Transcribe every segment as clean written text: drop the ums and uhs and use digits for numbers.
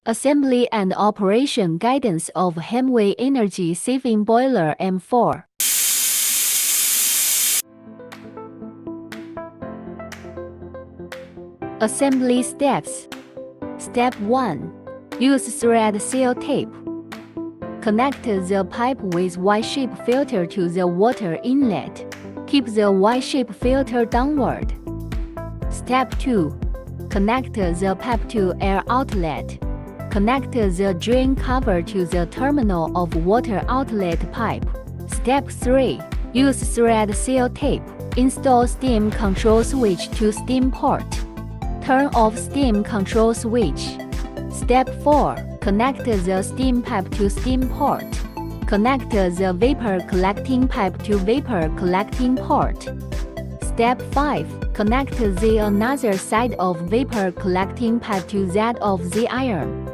Assembly and operation guidance of Hemway energy saving boiler M4. Assembly steps. Step 1. Use thread seal tape. Connect the pipe with Y-shape filter to the water inlet. Keep the Y-shape filter downward. Step 2. Connect the pipe to air outlet. Connect the drain cover to the terminal of water outlet pipe. Step 3. Use thread seal tape. Install steam control switch to steam port. Turn off steam control switch. Step 4. Connect the steam pipe to steam port. Connect the vapor collecting pipe to vapor collecting port. Step 5. Connect the another side of vapor collecting pipe to that of the iron.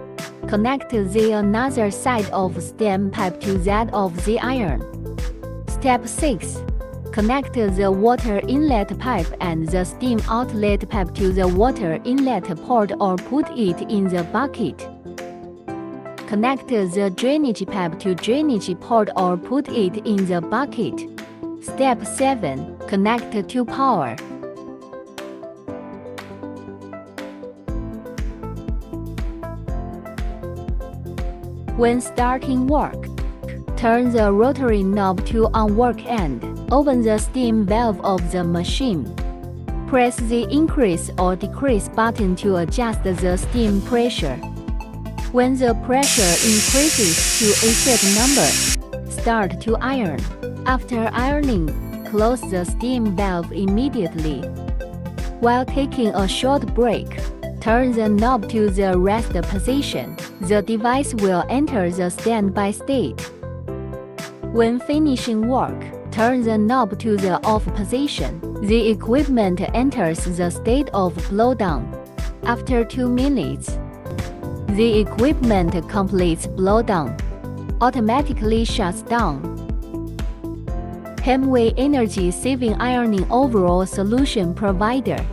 Connect the another side of steam pipe to that of the iron. Step 6. Connect the water inlet pipe and the steam outlet pipe to the water inlet port or put it in the bucket. Connect the drainage pipe to drainage port or put it in the bucket. Step 7. Connect to power. When starting work, turn the rotary knob to on work end. Open the steam valve of the machine. Press the increase or decrease button to adjust the steam pressure. When the pressure increases to a set number, start to iron. After ironing, close the steam valve immediately. While taking a short break, turn the knob to the rest position. The device will enter the standby state. When finishing work, turn the knob to the off position. The equipment enters the state of blowdown. After 2 minutes, the equipment completes blowdown. Automatically shuts down. Hemway energy saving ironing overall solution provider.